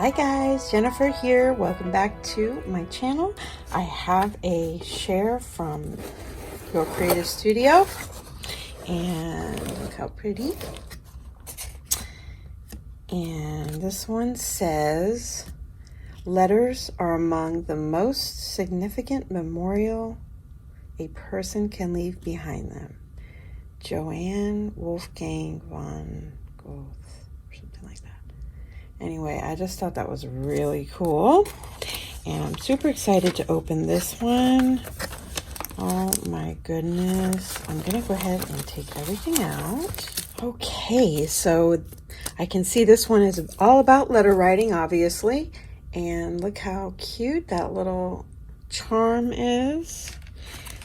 Hi guys, Jennifer here. Welcome back to my channel. I have a share from Your Creative Studio, and look how pretty. And this one says, letters are among the most significant memorial a person can leave behind them. Johann Wolfgang von Goethe, or something like that. Anyway, I just thought that was really cool, and I'm super excited to open this one. Oh my goodness. I'm gonna go ahead and take everything out. Okay, so I can see this one is all about letter writing, obviously, and look how cute that little charm is.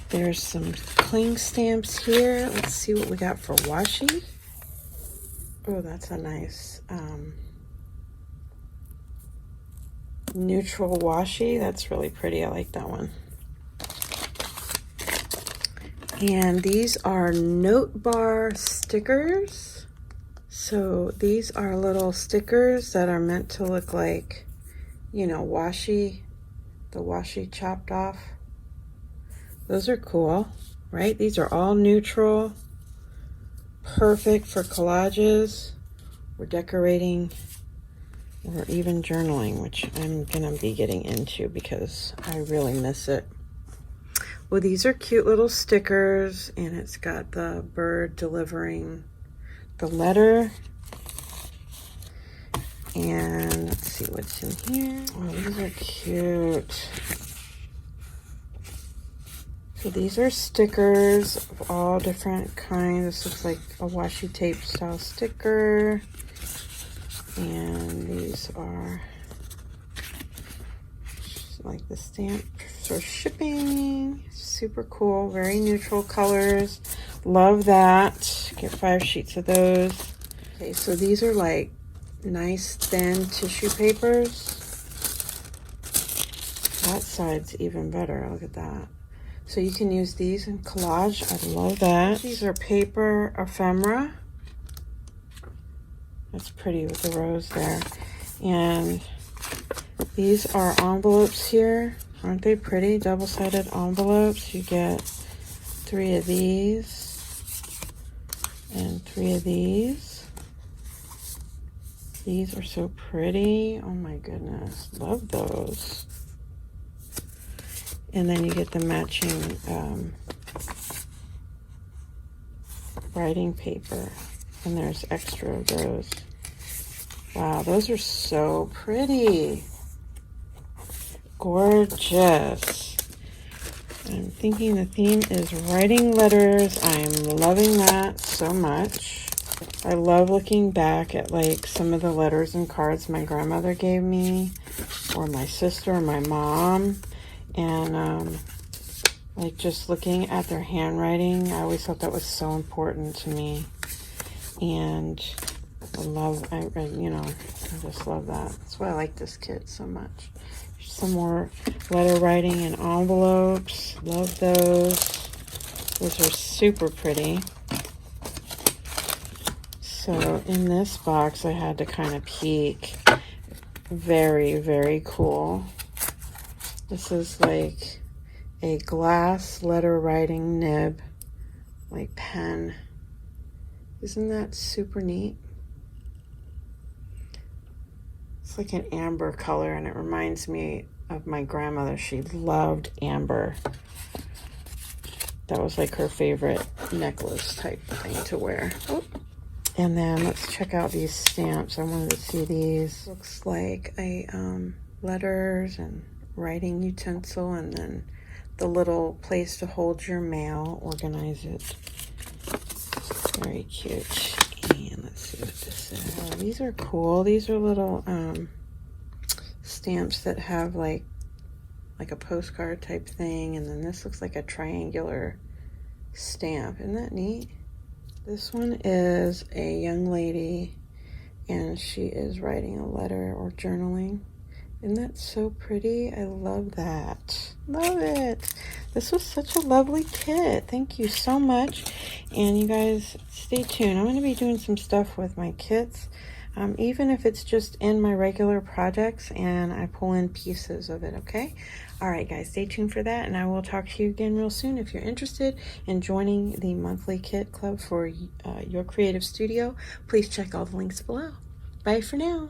There's some cling stamps here. Let's see what we got for washi. Oh, that's a nice neutral washi. That's really pretty. I like that one. And these are note bar stickers. So these are little stickers that are meant to look like, you know, washi, the washi chopped off. Those are cool, right? These are all neutral, perfect for collages or decorating or even journaling, which I'm gonna be getting into because I really miss it. Well, these are cute little stickers, and it's got the bird delivering the letter. And let's see what's in here. Oh, these are cute. So these are stickers of all different kinds. This looks like a washi tape style sticker. And these are like the stamp for shipping. Super cool, very neutral colors. Love that. Get 5 sheets of those. Okay, so these are like nice thin tissue papers. That side's even better. Look at that. So you can use these in collage. I love that. These are paper ephemera. That's pretty with the rose there. And these are envelopes here. Aren't they pretty? Double-sided envelopes. You get 3 of these and 3 of these. These are so pretty. Oh my goodness. Love those. And then you get the matching writing paper. And there's extra of those. Wow, those are so pretty. Gorgeous. I'm thinking the theme is writing letters. I'm loving that so much. I love looking back at like some of the letters and cards my grandmother gave me, or my sister or my mom. And like just looking at their handwriting, I always thought that was so important to me. And I just love that. That's why I like this kit so much. There's some more letter writing and envelopes. Love those. Those are super pretty. So in this box, I had to kind of peek. Very, very cool. This is like a glass letter writing nib, like pen. Isn't that super neat? It's like an amber color, and it reminds me of my grandmother. She loved amber. That was like her favorite necklace type thing to wear. Oh. And then let's check out these stamps. I wanted to see these. Looks like a letters and writing utensil, and then the little place to hold your mail, organize it. Very cute. And let's see what this is. Oh, these are cool. These are little stamps that have like a postcard type thing, and then this looks like a triangular stamp. Isn't that neat? This one is a young lady, and she is writing a letter or journaling. Isn't that so pretty? I love that. Love it. This was such a lovely kit. Thank you so much. And you guys, stay tuned. I'm going to be doing some stuff with my kits. even if it's just in my regular projects and I pull in pieces of it, okay? All right, guys, stay tuned for that, and I will talk to you again real soon. If you're interested in joining the monthly kit club for Your Creative Studio, please check all the links below. Bye for now.